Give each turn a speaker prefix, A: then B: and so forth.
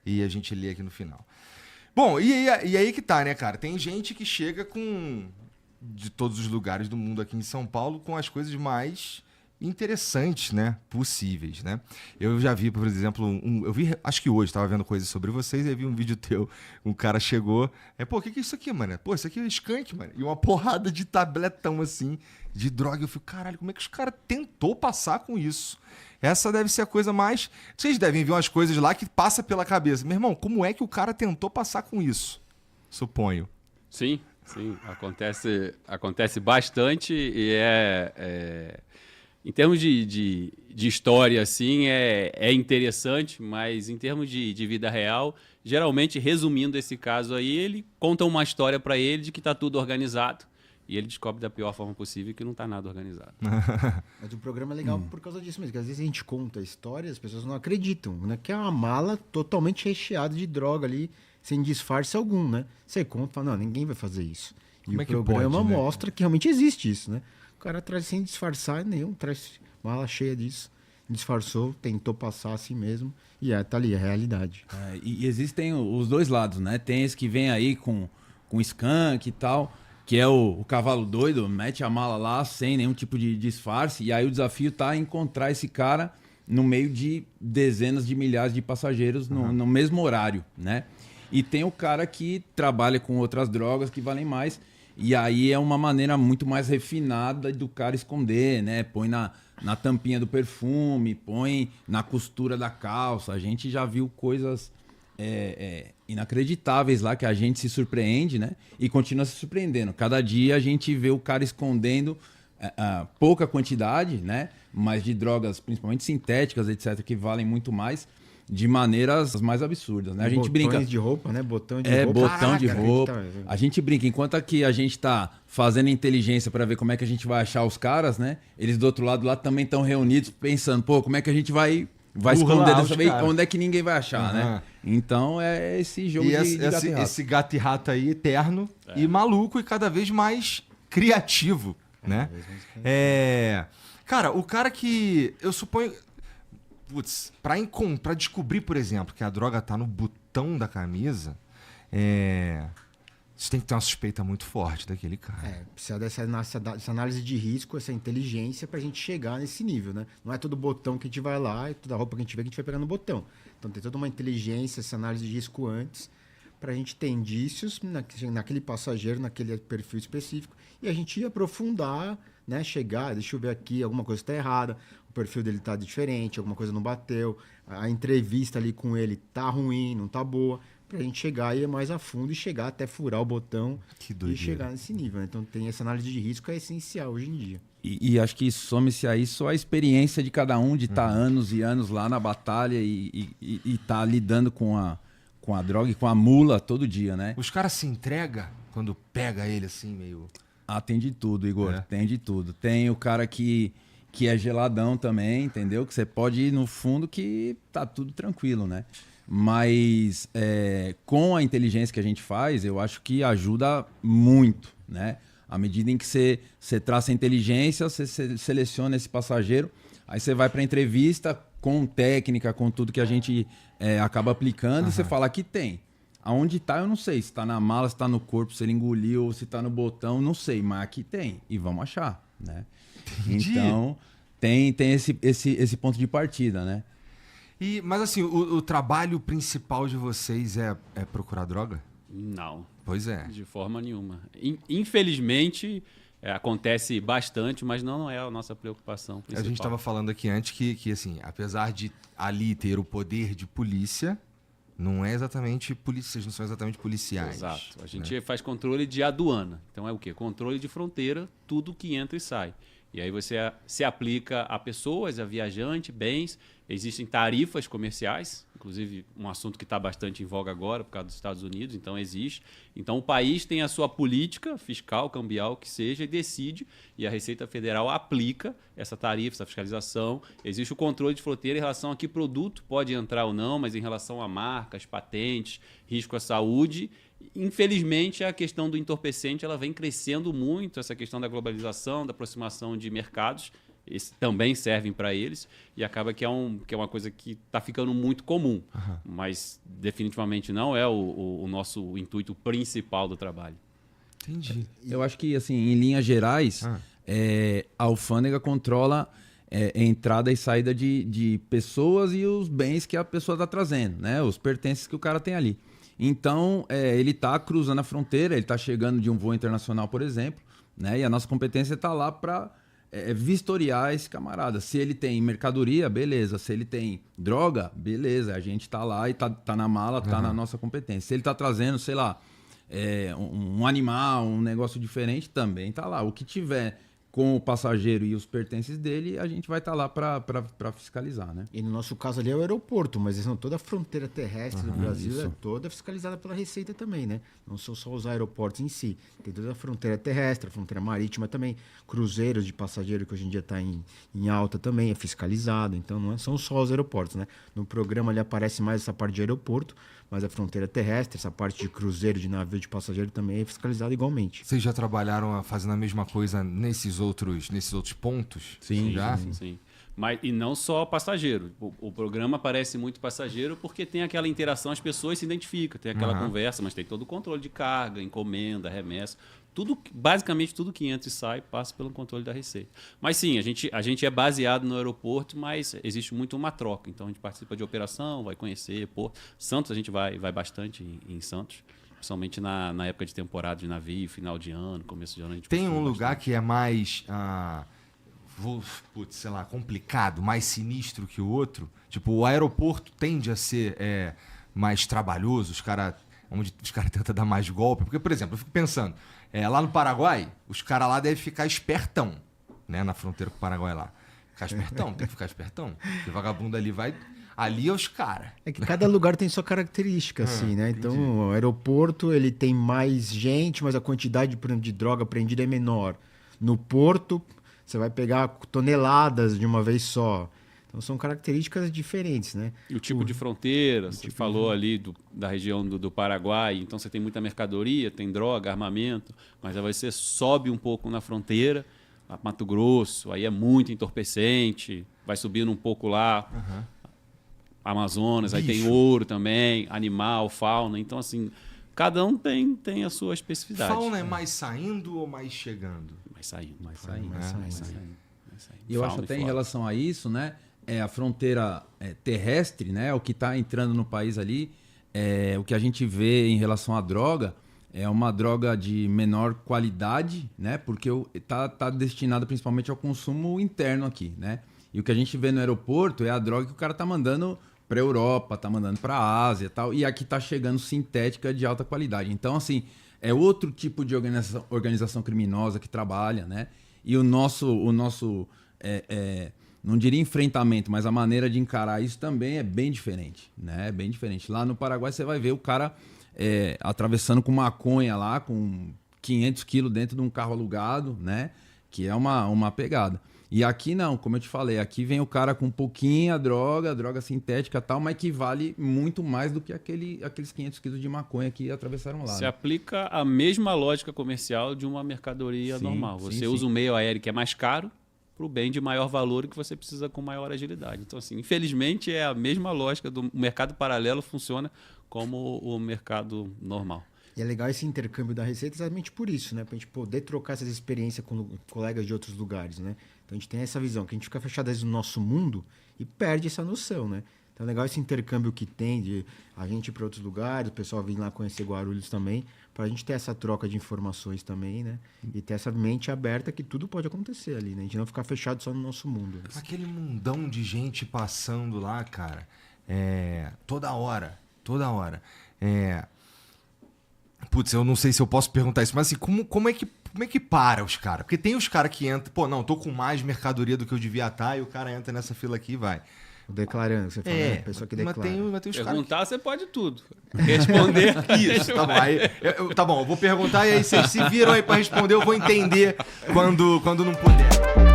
A: e a gente lê aqui no final. Bom, e aí que tá, né, cara? Tem gente que chega de todos os lugares do mundo aqui em São Paulo com as coisas mais interessantes, né, possíveis, né? Eu já vi, por exemplo, eu vi, acho que hoje, estava vendo coisas sobre vocês, e aí vi um vídeo teu, um cara chegou, pô, o que é isso aqui, mano? Pô, isso aqui é skunk, mano. E uma porrada de tabletão, assim, de droga. Eu fico, caralho, como é que os caras tentou passar com isso? Essa deve ser a coisa mais... Vocês devem ver umas coisas lá que passa pela cabeça. Meu irmão, como é que o cara tentou passar com isso? Suponho.
B: Sim, acontece bastante e em termos de história, assim, é interessante, mas em termos de vida real, geralmente, resumindo esse caso aí, ele conta uma história para ele de que está tudo organizado e ele descobre da pior forma possível que não está nada organizado.
C: Mas o programa é legal por causa disso mesmo, que às vezes a gente conta a história e as pessoas não acreditam, né? Que é uma mala totalmente recheada de droga ali, sem disfarce algum, né? Você conta e fala, não, ninguém vai fazer isso.
A: Como
C: E
A: é
C: o
A: que
C: programa
A: pode, né?
C: mostra que realmente existe isso, né? O cara traz sem disfarçar nenhum, traz mala cheia disso, disfarçou, tentou passar assim mesmo, e tá ali, a realidade.
D: E existem os dois lados, né? Tem esse que vem aí com skunk e tal, que é o cavalo doido, mete a mala lá sem nenhum tipo de disfarce, e aí o desafio tá encontrar esse cara no meio de dezenas de milhares de passageiros no mesmo horário, né? E tem o cara que trabalha com outras drogas que valem mais, e aí é uma maneira muito mais refinada do cara esconder, né? Põe na tampinha do perfume, põe na costura da calça. A gente já viu coisas inacreditáveis lá que a gente se surpreende, né? E continua se surpreendendo. Cada dia a gente vê o cara escondendo pouca quantidade, né? Mas de drogas, principalmente sintéticas, etc., que valem muito mais, de maneiras mais absurdas, né? A gente brinca...
C: Botões de roupa, né? Botão de roupa.
D: Botão de
C: Caraca,
D: roupa. A gente brinca, enquanto aqui a gente tá fazendo inteligência para ver como é que a gente vai achar os caras, né? Eles do outro lado lá também estão reunidos pensando, pô, como é que a gente vai esconder dessa vez? Onde é que ninguém vai achar, né? Então é esse jogo de gato e rato.
A: Esse gato e rato aí, eterno e maluco e cada vez mais criativo, né? Cara, o cara que... Eu suponho... Putz, pra descobrir, por exemplo, que a droga tá no botão da camisa, você tem que ter uma suspeita muito forte daquele cara.
C: Precisa dessa análise de risco, essa inteligência pra gente chegar nesse nível, né? Não é todo botão que a gente vai lá e toda roupa que a gente vê que a gente vai pegar no botão. Então tem toda uma inteligência, essa análise de risco antes, pra gente ter indícios naquele passageiro, naquele perfil específico, e a gente aprofundar, né? Chegar, deixa eu ver aqui, alguma coisa está errada, o perfil dele tá diferente, alguma coisa não bateu, a entrevista ali com ele tá ruim, não tá boa, pra gente chegar e ir mais a fundo e chegar até furar o botão e chegar nesse nível, né? Então tem essa análise de risco é essencial hoje em dia.
D: E acho que some-se a isso a experiência de cada um, de estar anos e anos lá na batalha e tá lidando com a droga e com a mula todo dia, né?
A: Os caras se entregam quando pega ele assim, meio...
D: Tem de tudo, Igor, tem de tudo. Tem o cara que é geladão também, entendeu? Que você pode ir no fundo que tá tudo tranquilo, né? Mas com a inteligência que a gente faz, eu acho que ajuda muito, né? À medida em que você traça a inteligência, você seleciona esse passageiro, aí você vai para a entrevista com técnica, com tudo que a gente acaba aplicando, e você fala, aqui tem. Aonde tá, eu não sei. Se tá na mala, se tá no corpo, se ele engoliu, se tá no botão, não sei. Mas aqui tem. E vamos achar, né? Entendi. Então, tem esse ponto de partida, né?
A: Mas assim, o trabalho principal de vocês é procurar droga?
B: Não.
A: Pois é.
B: De forma nenhuma. Infelizmente, acontece bastante, mas não é a nossa preocupação principal.
A: A gente estava falando aqui antes que assim, apesar de ali ter o poder de polícia, não é exatamente polícias, não são exatamente policiais.
B: Exato. A gente faz controle de aduana. Então é o quê? Controle de fronteira, tudo que entra e sai. E aí você se aplica a pessoas, a viajante, bens. Existem tarifas comerciais, inclusive um assunto que está bastante em voga agora por causa dos Estados Unidos, então existe. Então o país tem a sua política fiscal, cambial, que seja, e decide, e a Receita Federal aplica essa tarifa, essa fiscalização. Existe o controle de fronteira em relação a que produto pode entrar ou não, mas em relação a marcas, patentes, risco à saúde. Infelizmente, a questão do entorpecente ela vem crescendo muito, essa questão da globalização, da aproximação de mercados, também servem para eles, e acaba que é uma coisa que está ficando muito comum, mas definitivamente não é o nosso intuito principal do trabalho.
A: Entendi.
D: Eu acho que, assim, em linhas gerais, a alfândega controla a entrada e saída de pessoas e os bens que a pessoa está trazendo, né? Os pertences que o cara tem ali. Então, ele está cruzando a fronteira, ele está chegando de um voo internacional, por exemplo, né? E a nossa competência está lá para vistoriar esse camarada. Se ele tem mercadoria, beleza. Se ele tem droga, beleza. A gente está lá e tá na mala, tá na nossa competência. Se ele está trazendo, sei lá, um animal, um negócio diferente, também está lá. O que tiver com o passageiro e os pertences dele, a gente vai estar lá para fiscalizar, né?
C: E no nosso caso ali é o aeroporto, mas toda a fronteira terrestre do Brasil
D: isso.
C: é toda fiscalizada pela Receita também, né? Não são só os aeroportos em si. Tem toda a fronteira terrestre, a fronteira marítima também, cruzeiros de passageiro que hoje em dia está em alta também, é fiscalizado. Então não são só os aeroportos, né? No programa ali aparece mais essa parte de aeroporto, mas a fronteira terrestre, essa parte de cruzeiro, de navio de passageiro também é fiscalizada igualmente.
A: Vocês já trabalharam fazendo a mesma coisa nesses outros pontos?
D: Sim,
A: já?
B: Sim. Mas, e não só passageiro. O programa parece muito passageiro porque tem aquela interação, as pessoas se identificam, tem aquela conversa, mas tem todo o controle de carga, encomenda, remessa. Basicamente tudo que entra e sai passa pelo controle da Receita. Mas sim, a gente é baseado no aeroporto, mas existe muito uma troca. Então a gente participa de operação, vai conhecer porto. Santos a gente vai bastante em Santos, principalmente na época de temporada de navio, final de ano, começo de ano. A gente
A: Tem um
B: costuma
A: lugar
B: bastante.
A: que é mais, sei lá, complicado, mais sinistro que o outro? Tipo, o aeroporto tende a ser mais trabalhoso, onde os caras tentam dar mais golpe. Porque, por exemplo, eu fico pensando, lá no Paraguai, os caras lá devem ficar espertão, né? Na fronteira com o Paraguai lá. Ficar espertão, tem que ficar espertão. Porque vagabundo ali vai... Ali é os caras.
C: É que cada lugar tem sua característica, assim, né? Então, o aeroporto, ele tem mais gente, mas a quantidade, por exemplo, de droga apreendida é menor. No porto, você vai pegar toneladas de uma vez só. Então, são características diferentes, né?
B: E o tipo de fronteira, você falou ali da região do Paraguai, então você tem muita mercadoria, tem droga, armamento, mas aí você sobe um pouco na fronteira, Mato Grosso, aí é muito entorpecente, vai subindo um pouco lá, Amazonas, aí tem ouro também, animal, fauna, então assim, cada um tem a sua especificidade.
A: Fauna é mais saindo ou mais chegando?
B: Mais saindo.
D: E eu acho até em relação a isso, né? A fronteira terrestre, né? O que está entrando no país ali, o que a gente vê em relação à droga é uma droga de menor qualidade, né? Porque tá destinada principalmente ao consumo interno aqui, né? E o que a gente vê no aeroporto é a droga que o cara tá mandando para a Europa, tá mandando para a Ásia e tal, e aqui tá chegando sintética de alta qualidade. Então, assim, é outro tipo de organização criminosa que trabalha, né? E o nosso não diria enfrentamento, mas a maneira de encarar isso também é bem diferente, né? É bem diferente. Lá no Paraguai você vai ver o cara atravessando com maconha lá, com 500 quilos dentro de um carro alugado, né? Que é uma pegada. E aqui não, como eu te falei, aqui vem o cara com pouquinha droga sintética e tal, mas que vale muito mais do que aqueles 500 quilos de maconha que atravessaram lá.
B: Você
D: né?
B: aplica a mesma lógica comercial de uma mercadoria normal. Você usa um meio aéreo que é mais caro para o bem de maior valor e que você precisa com maior agilidade. Então, assim, infelizmente, é a mesma lógica do mercado paralelo, funciona como o mercado normal.
C: E é legal esse intercâmbio da Receita exatamente por isso, né? Pra gente poder trocar essas experiências com colegas de outros lugares, né? Então a gente tem essa visão, que a gente fica fechado às vezes no nosso mundo e perde essa noção, né? Então é legal esse intercâmbio que tem de a gente ir para outros lugares, o pessoal vir lá conhecer Guarulhos também, para a gente ter essa troca de informações também, né? E ter essa mente aberta que tudo pode acontecer ali, né? A gente não ficar fechado só no nosso mundo. Né?
A: Aquele mundão de gente passando lá, cara, toda hora. Putz, eu não sei se eu posso perguntar isso, mas assim, como é que para os caras? Porque tem os caras que entram, pô, não, tô com mais mercadoria do que eu devia estar, e o cara entra nessa fila aqui e vai.
C: Declarando, você fala, né? A pessoa que declara.
A: Mas tem os caras
B: Perguntar, você pode tudo. Responder.
A: Isso, tá bom. Aí, tá bom, eu vou perguntar e aí vocês se viram aí pra responder, eu vou entender quando não puder.